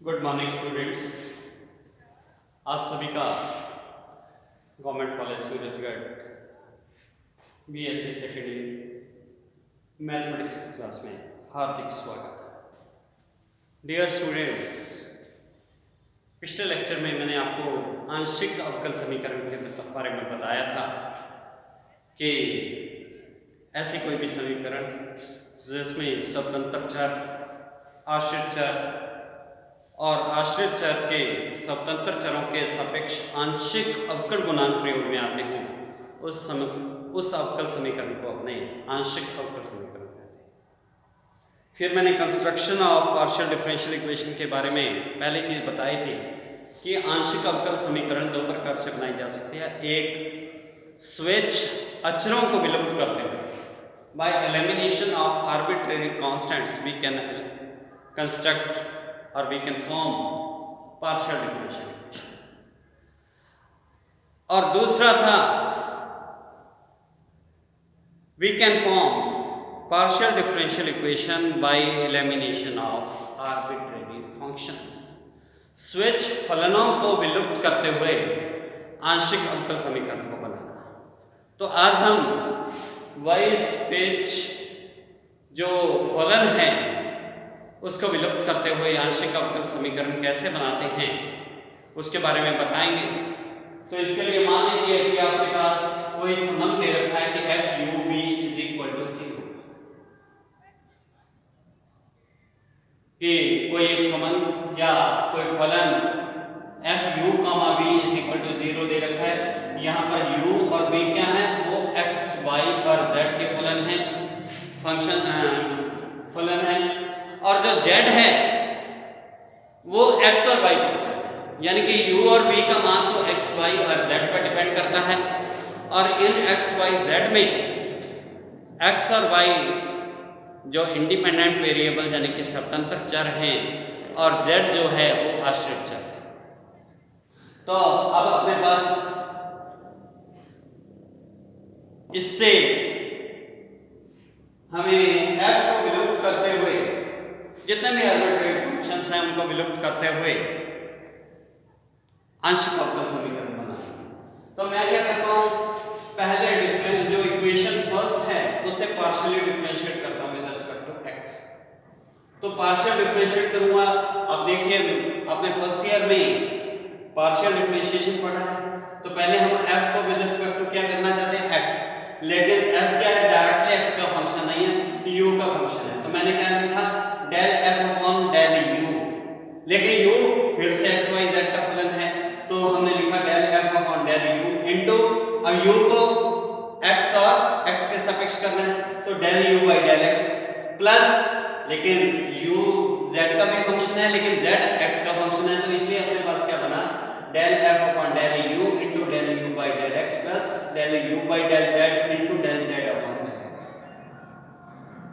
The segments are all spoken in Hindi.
Good morning students. आप सभी का government college Surajgarh BSc second year mathematics की क्लास में हार्दिक स्वागत है। डियर स्टूडेंट्स, पिछले लेक्चर में मैंने आपको आंशिक अवकल समीकरण के बारे में बताया था कि ऐसी कोई भी समीकरण जिसमें स्वतंत्र चर, आश्रित चर और आश्रित चर के स्वतंत्र चरों के सापेक्ष आंशिक अवकल गुणांक प्रयोग में आते हों, उस अवकल समीकरण को अपने आंशिक अवकल समीकरण कहते हैं। फिर मैंने construction of partial differential equation के बारे में पहली चीज बताई थी कि आंशिक अवकल समीकरण दो प्रकार से बनाई जा सकती है। एक, स्वेच्छ अचरों को विलुप्त करते हुए, by elimination of arbitrary constants we can construct और we can form partial differential equation। और दूसरा था we can form partial differential equation by elimination of arbitrary functions। स्वेच्छ फलनों को विलुप्त करते हुए आंशिक अवकल समीकरण को बनाना। तो आज हम y जो फलन है उसको विलुप्त करते हुए आंशिक अवकल समीकरण कैसे बनाते हैं उसके बारे में बताएंगे। तो इसके लिए मान लीजिए कि आपके पास कोई संबंध दे रखा है कि F U V is equal to 0, कि कोई एक संबंध या कोई फलन F U comma V is equal to 0 दे रखा है। यहाँ पर यू और वी क्या है, वो एक्स वाई और जेड के फलन है, फलन है, और जो z है वो x और y पर है, यानी कि u और v का मान तो x, y और z पर डिपेंड करता है। और इन x, y, z में x और y जो इंडिपेंडेंट वेरिएबल यानी कि स्वतंत्र चर हैं और z जो है वो आश्रित चर है। तो अब अपने पास इससे हमें f को विलुप्त करते हुए, जितने भी आर्बिट्रेरी फंक्शंस हैं उनको विलुप्त करते हुए आंशिक अवकल समीकरण बनाना। तो मैं क्या करता हूं, पहले जो इक्वेशन फर्स्ट है उसे पार्शियली डिफरेंशिएट करता हूं विद रिस्पेक्ट टू x। तो पार्शियल डिफरेंशिएट करूंगा। अब देखिए, अपने फर्स्ट ईयर में पार्शियल डिफरेंशिएशन पढ़ा है, तो पहले हम f को विद रिस्पेक्ट टू क्या करना चाहते हैं, x, लेकिन f क्या है, डायरेक्टली x का फंक्शन नहीं है, u का फंक्शन है। तो मैंने क्या लिखा, del f upon del u, लेकिन u फिर से x y z का फलन है, तो हमने लिखा del f upon del u into, अब u को x और x के सापेक्ष करना है तो del u by del x plus, लेकिन u z का भी फंक्शन है लेकिन z x का फंक्शन है, तो इसलिए अपने पास क्या बना, del f upon del u into del u by del x plus del u by del z into del z upon del x।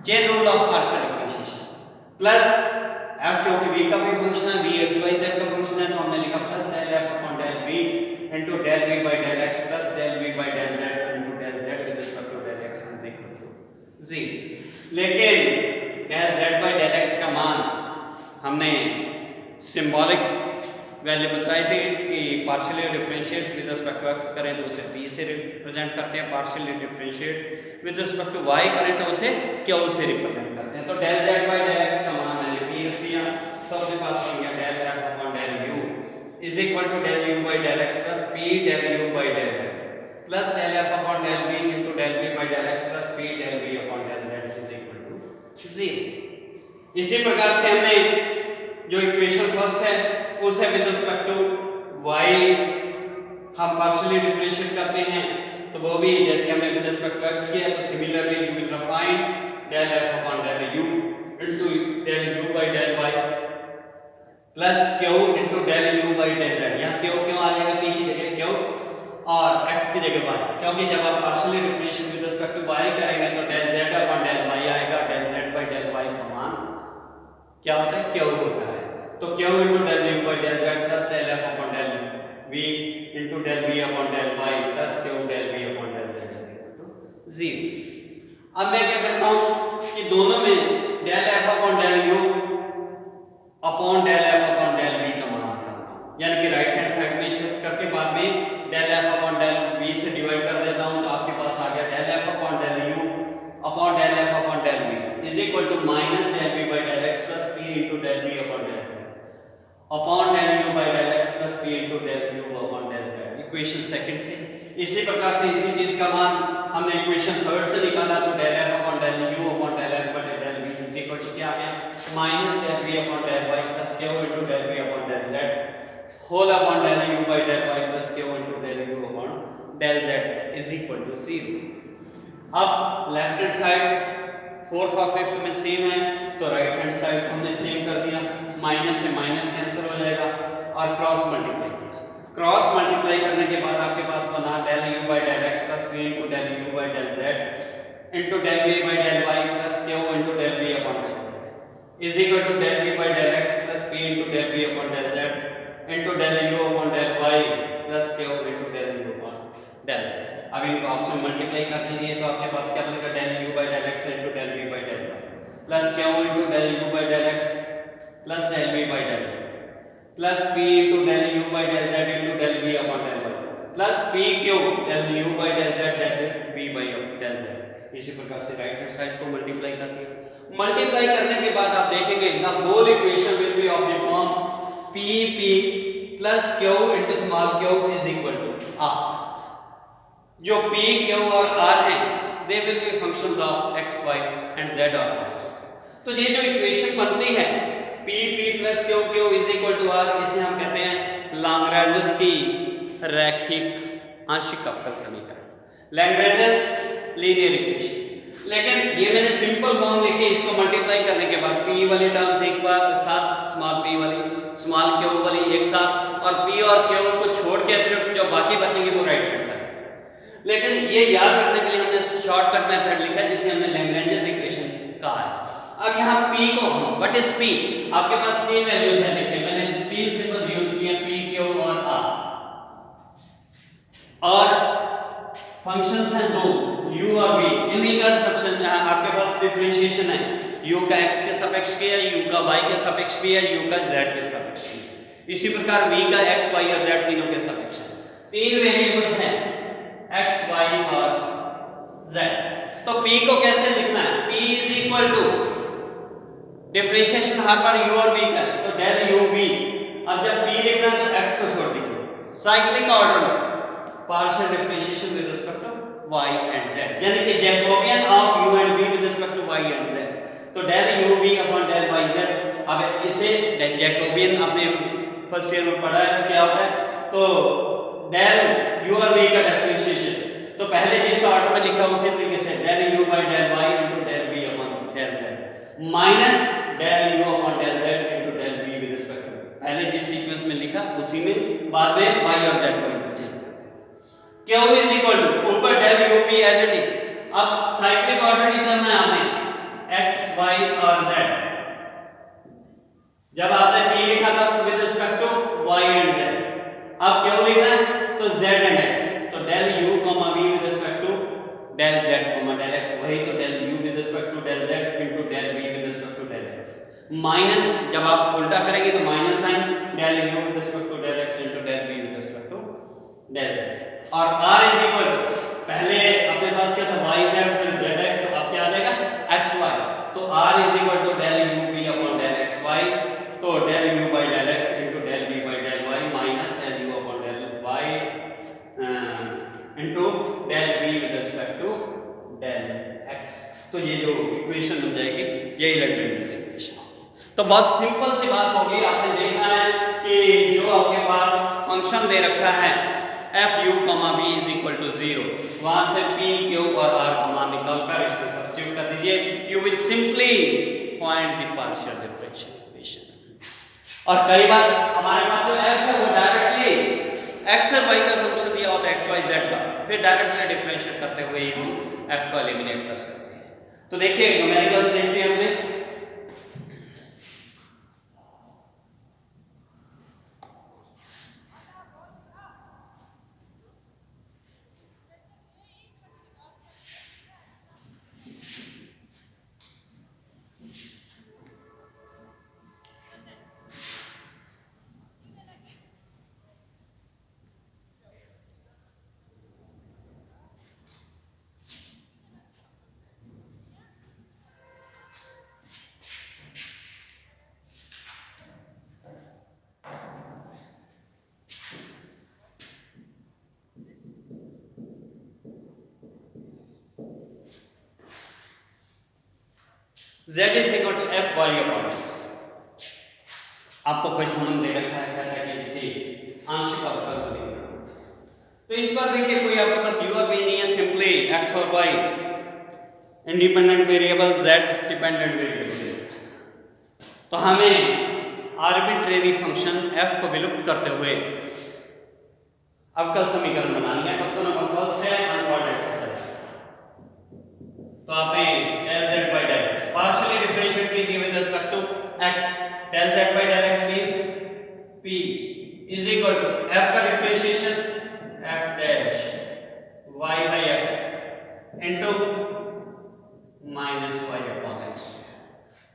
Chain rule of partial differentiation plus f क्योंकि v का भी फंक्शन है, v x y z का फंक्शन है, तो हमने लिखा plus del f upon del v into del v by del x plus del v by del z into del z with respect to del x is equal to 0। लेकिन del z by del x का मान हमने सिंबॉलिक वैल्यू बताई थी कि partially differentiate with respect to x करें तो उसे p से रिप्रेजेंट करते हैं, partially differentiate with respect to y करें तो उसे q से रिप्रेजेंट करते हैं। तो del z by del x का मान मैंने p रख दिया, तो अपने पास बन गया del f upon del u is equal to del u by del x plus p del u by del z plus del f upon del v into del v by del x plus p del v upon del z is equal to 0। इसी प्रकार से हमने जो इक्वेशन फर्स्ट है उसे विद रिस्पेक्ट टू y हम पार्शियली डिफरेंशिएट करते हैं, तो वो भी जैसे हमने विद रिस्पेक्ट टू x किया, तो similarly you will find del f upon del u into del u by del y plus q into del u by del z। यहां q क्यों आ जाएगा, p की जगह q और x की जगह y, क्योंकि जब आप partially differentiate with respect to y करेंगे तो del z upon del y आएगा, del z by del y का मान क्या होता है, q होता है। तो q into del u by del z plus del f upon del v into del v upon del y plus q del v upon del z is equal to 0। अब मैं क्या करता हूं कि दोनों में del f upon del u upon del f upon del यानी कि राइट हैंड साइड में शिफ्ट करके बाद में del F upon del V से डिवाइड कर देता हूं, तो आपके पास आ गया del F upon del U upon del F upon del V is equal to minus del V by del X plus P into del V upon del Z upon del U by del X plus P into del U upon del Z. Equation second से इसी प्रकार से इसी चीज का मान हमने इक्वेशन थर्ड से निकाला, तो del F upon del U upon del F by del V is equal to क्या आ गया minus del V upon del Y plus Q into del V upon del Z whole upon del U by del Y plus Q into del U upon del Z is equal to 0। अब लेफ्ट हैंड साइड फोर्थ और फिफ्थ में सेम है, तो राइट हैंड साइड हमने सेम कर दिया, माइनस से माइनस कैंसिल हो जाएगा और क्रॉस मल्टीप्लाई किया। क्रॉस मल्टीप्लाई करने के बाद आपके पास बना del U by del X plus P into del U by del Z into del V by del Y plus Q into del V upon del Z is equal to del V by del X plus P into del V upon del Z into del U upon del Y plus Q into del U upon del Z. अब इनको आपस में मल्टीप्लाई कर दीजिए, तो आपके पास क्या बनेगा del U by del X into del V by del Y plus Q into del U by del X plus del V by del plus P into del U by del Z into del V upon del Y plus P Q del U by del Z del V by del Z. इसी प्रकार से राइट हैंड साइड को मल्टीप्लाई कर दिया। मल्टीप्लाई करने के बाद आप देखेंगे the whole equation will be of the form P P plus Q into small Q is equal to R. जो p, q और r हैं they will be functions of x, y and z और cos। तो ये जो इक्वेशन बनती है p p plus q q is equal to r, इसे हम कहते हैं लैग्रेंज की रैखिक आंशिक अवकल समीकरण, लैग्रेंज लीनियर इक्वेशन। लेकिन ये मैंने सिंपल फॉर्म लिखी, इसको मल्टीप्लाई करने के बाद p वाली टर्म्स एक बार साथ, स्मॉल p वाली स्मॉल q वाली एक साथ, और p और q को छोड़ के अतिरिक्त जो बाकी बचेंगे वो राइट हैंड साइड। लेकिन ये याद रखने के लिए हमने शॉर्टकट मेथड लिखा है जिसे हमने लैग्रेंज इक्वेशन कहा है। अब यहाँ p को हम व्हाट इज p, आपके पास तीन वैल्यूज हैं, देखिए मैंने तीन सिंबल्स यूज किए p, q और r, और फंक्शंस हैं दो u और v, इन्हीं का सब्स्टिट्यूशन आपके पास डिफरेंशिएशन है, u का x के सापेक्ष भी है, u का y के सापेक्ष भी है, u का z के सापेक्ष भी है। इसी प्रकार v का x, y और z तीनों के सापेक्ष है। तीन वेरिएबल्स हैं x, y और z। तो p को कैसे लिखना है, p is equal to differentiation हर बार u और v का है, तो डेल u v। अब जब p लिखना है तो x को छोड़ दीजिए, साइक्लिक ऑर्डर में partial differentiation with respect to y and z, यानी कि Jacobian of u and v with respect to y and z, तो del u v upon del y z। अब इसे जैकोबियन आपने फर्स्ट ईयर में पढ़ा है क्या होता है, तो डेल u और v का डिफरेंशिएशन, तो पहले जिस ऑर्डर में लिखा उसी तरीके से del u by del y into del v upon del z minus del u upon del z into del v with respect to, पहले जिस सीक्वेंस में लिखा उसी में बाद में y और z को इंटरचेंज करते हैं। q इज इक्वल टू ऊपर del u v as it is, अब साइक्लिक ऑर्डर ही चलना है आपने x y और z। जब आपने p लिखा था with respect to y and z, अब q लिखना है तो z एंड x, तो del u v with respect to del z del x, वही तो del u with respect to del z into del v with respect to del x, minus जब आप उल्टा करेंगे तो minus sign del u with respect to del x into del v with respect to del z। और r इज इक्वल टू पहले अपने पास क्या था yz फिर zx, तो अब क्या आ जाएगा xy, तो r is equal to del u v upon del xy, तो del u by del x into del v by del y minus del u upon del y into del v with respect to del x। तो ये जो इक्वेशन बन जाएगी यही लैग्रेंज इक्वेशन होगी। तो बहुत सिंपल सी बात होगी, आपने देखना है कि जो आपके पास फंक्शन दे रखा है f u v is equal to 0, वहां से p q और r का मान निकालकर इसमें सब्स्टिट्यूट कर दीजिए, you will simply find the partial differential equation. और कई बार हमारे पास जो f है वो डायरेक्टली x और y का फंक्शन दिया होता है x y z का, फिर डायरेक्टली डिफरेंशिएट करते हुए ही हम f को एलिमिनेट कर सकते हैं। तो देखिए न्यूमेरिकल्स देखते हैं हमने, z is equal to f y upon x. आपको क्वेश्चन में दे रखा है, कहता है कि इसकी आंशिक अवकल समीकरण। तो इस पर देखिए कोई आपके पास u और v नहीं है, सिंपली x और y independent variable, z dependent variable. तो हमें आर्बिट्रेरी फंक्शन f को विलुप्त करते हुए अवकल समीकरण बनानी है। क्वेश्चन नंबर फर्स्ट है अनसॉल्व्ड एक्सरसाइज। तो आपने del z by del x partially differentiate कीजिए with respect to x। del z by del x means p is equal to f का differentiation f dash y by x into minus y upon x।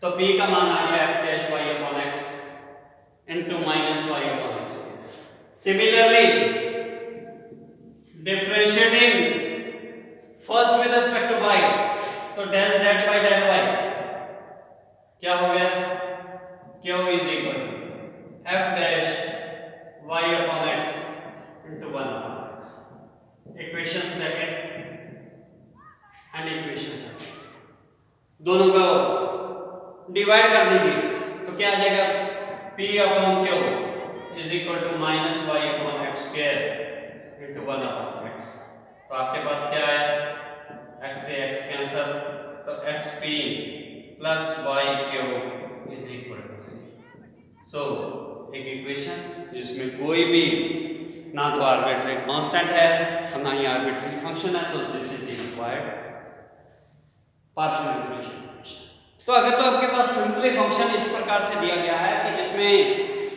तो p का मान आ गया f dash y upon x into minus y upon x। Similarly differentiating first with respect to y, तो del z by del y क्या हो गया, q is equal to f dash y upon x into 1 upon x। Equation second and equation third दोनों को डिवाइड कर दीजिए, तो क्या आ जाएगा, p upon q is equal to minus y upon x square into 1 upon x। तो आपके पास क्या है, x से x कैंसिल, तो xp plus yq is equal to c। So एक इक्वेशन जिसमें कोई भी ना तो आर्बिट्रेरी कांस्टेंट है और ना ही आर्बिट्रेरी फंक्शन है, तो this is the required partial differential equation. तो अगर तो आपके पास सिंपली फंक्शन इस प्रकार से दिया गया है कि जिसमें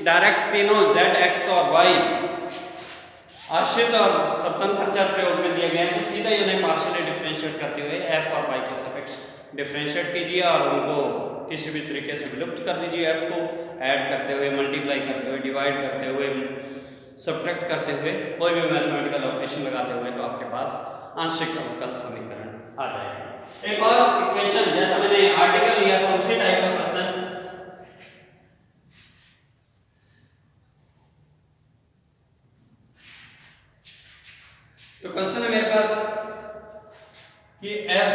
डायरेक्ट तीनों z x और y आश्रित और स्वतंत्र चर प्रयोग में दिए गए हैं, तो सीधा ही उन्हें पार्शियली डिफरेंशिएट करते हुए f और y के सापेक्ष डिफरेंशिएट कीजिए और उनको किसी भी तरीके से विलुप्त कर दीजिए। f को ऐड करते हुए, मल्टीप्लाई करते हुए, डिवाइड करते हुए, सब्ट्रैक्ट करते हुए, कोई भी मैथमेटिकल ऑपरेशन लगाते हुए, तो आपके पास आंशिक अवकल समीकरण आ जाएगा। एक और इक्वेशन, जैसा मैंने आर्टिकल लिया था उसी टाइप का क्वेश्चन। तो क्वेश्चन है मेरे पास कि f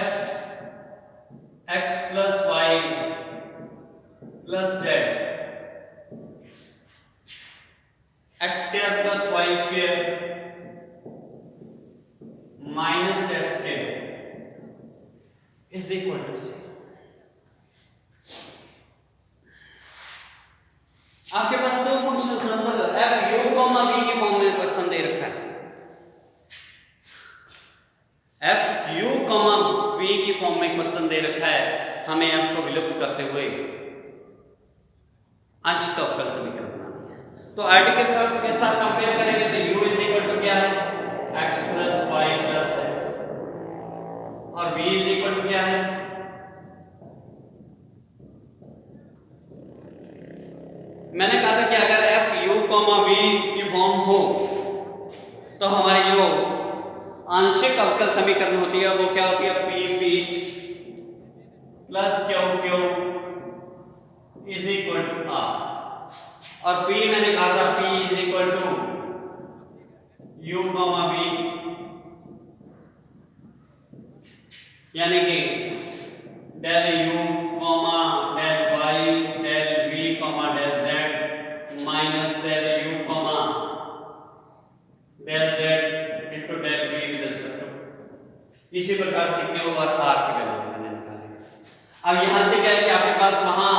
x plus y plus z x square plus y square minus z square is equal to c। आपके पास दो फंक्शन अंदर f u कॉमा v की फॉर्म में क्वेश्चन दे रखा है। f u कॉमा v की फॉर्म में क्वेश्चन दे रखा है, हमें f को विलुप्त करते हुए आंशिक अवकल समीकरण बनानी है। तो आर्टिकल के साथ कंपेयर करेंगे तो u इज इक्वल टू क्या है, x plus y plus z, और v इज इक्वल टू क्या है, मैंने कहा था कि अगर f u कॉमा v की फॉर्म हो तो हमारी जो आंशिक अवकल समीकरण होती है वो क्या होती है, p p plus q q is equal to r, और p मैंने कहा था p is equal to u comma v, यानी कि del u comma del y del v comma del z minus del u comma del z into del v with respect to, इसी प्रकार से q और r की वैल्यू मैंने निकाली। अब यहां से क्या है कि आपके पास वहां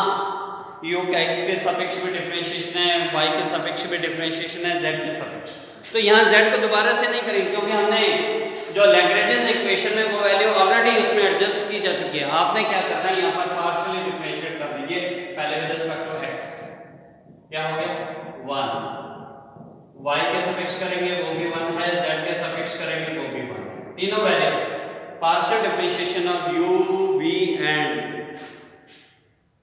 u का x के सापेक्ष में डिफरेंशिएशन है, y के सापेक्ष में डिफरेंशिएशन है, z के सापेक्ष। तो यहां z को दोबारा से नहीं करेंगे क्योंकि हमने जो लैग्रेंज इक्वेशन में वो वैल्यू ऑलरेडी उसमें एडजस्ट की जा चुकी है। आपने क्या करना है, यहां पर पार्शियली डिफरेंशिएट कर दीजिए पहले विद रिस्पेक्ट टू x, क्या हो गया 1, y के सापेक्ष करेंगे वो भी 1 है, z के सापेक्ष करेंगे वो भी 1 है, तीनों values partial differentiation of u v and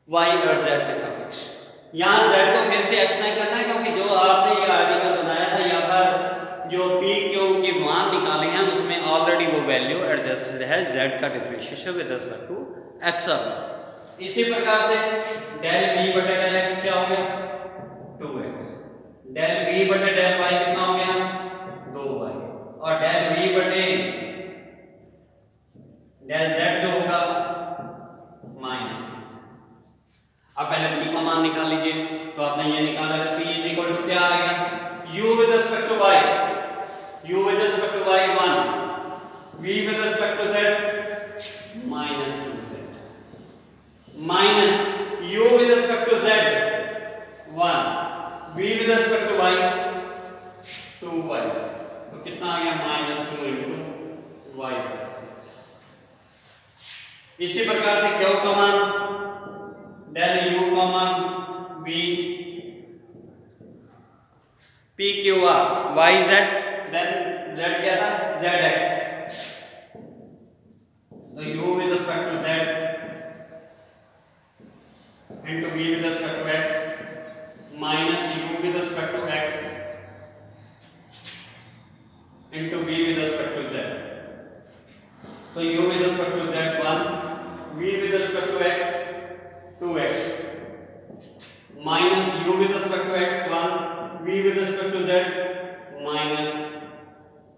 y और z के सापेक्ष। यहां z को फिर से x नहीं करना है क्योंकि जो आपने ये आर्टिकल बनाया था यहां पर जो p q के मान निकाले हैं उसमें ऑलरेडी वो वैल्यू एडजस्टेड है z का differentiation with respect to x। अब इसी प्रकार से del v बटे del x क्या हो गया 2x, del v बटे del y कितना हो गया 2y, और del v बटे del z जो होगा माइनस। लीजिए, तो आपने ये निकाला कि p इज इक्वल टू क्या आएगा, u with respect to y, u with respect to y 1, v with respect to z minus 2z, minus u with respect to z 1, v with respect to y 2y, तो कितना आ गया -2 इंटू y प्लस। इसी प्रकार से क्यू का मान del u comma v p q r y z, then z क्या था zx, तो u with respect to z into v with respect to x minus u with respect to x into v with respect to z, तो u with respect to z 1, v with respect to x 2x minus u with respect to x 1, v with respect to z minus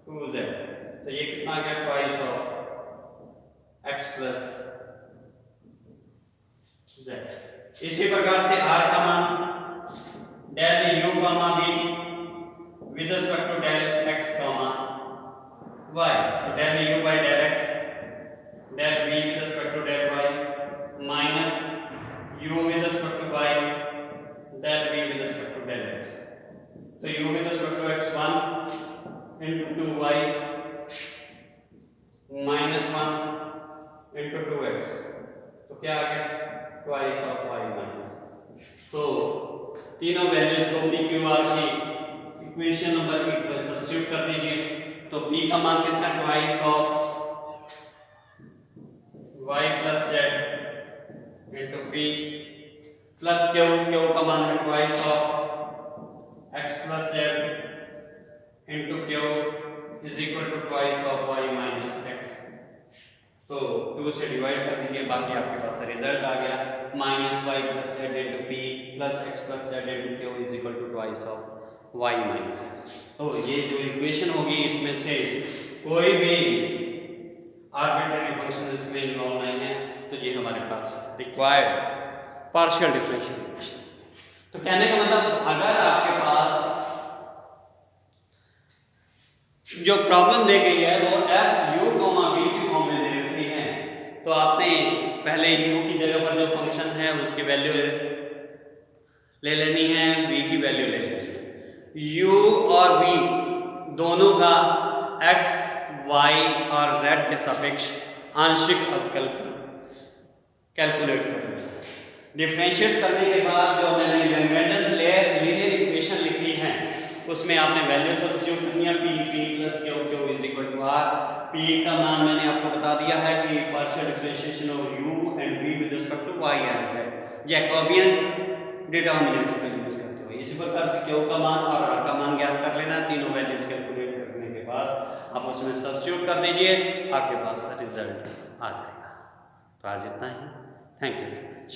2z, तो ये कितना आ गया twice of x plus z। इसी प्रकार से r का मान del u comma v with respect to del x comma y, तो del u by del x del v with respect to del y minus u with respect to y del v with respect to del x, तो u with respect to x 1 into 2y minus 1 into 2x, तो क्या आ गया ट्वाइस ऑफ y माइनस। तो तीनों वैल्यूज को p q r की इक्वेशन नंबर 8 में सब्स्टिट्यूट कर दीजिए, तो p का मान कितना twice of y plus z into p plus q, q का मान है twice of x plus z into q is equal to twice of y minus x, तो 2 से डिवाइड कर दीजिए, बाकी आपके पास रिजल्ट आ गया minus y plus z into p plus x plus z into q is equal to twice of y minus x। तो ये जो इक्वेशन होगी इसमें से कोई भी आर्बिट्रेरी फंक्शन इसमें इन्वॉल्व नहीं है, तो ये हमारे पास रिक्वायर्ड पार्शियल डिफरेंशियल इक्वेशन। तो कहने का मतलब अगर आपके पास जो प्रॉब्लम दी गई है वो f u v की फॉर्म में दे रखी है, तो आपने पहले u की जगह पर जो फंक्शन है उसकी वैल्यू ले लेनी है, v की वैल्यू ले लेनी है। u और v दोनों का x y और z के सापेक्ष आंशिक अवकल कैलकुलेट करना। डिफरेंशिएट करने के बाद जो मैंने लैग्रेंज लीनियर इक्वेशन लिखी है उसमें आपने वैल्यू सब्स्टिट्यूट करनी है, p plus q is equal to r। p का मान मैंने आपको बता दिया है कि partial differentiation of u and v with respect to y and z, Jacobian determinants का यूज करते हुए। इसी प्रकार से q का मान और r का मान ज्ञात कर लेना, तीनों वैल्यूज कैलकुलेट करने के बाद आप उसमें सब्स्टिट्यूट कर दीजिए, आपके पास रिजल्ट आ जाएगा। तो आज इतना ही, थैंक यू वेरी मच।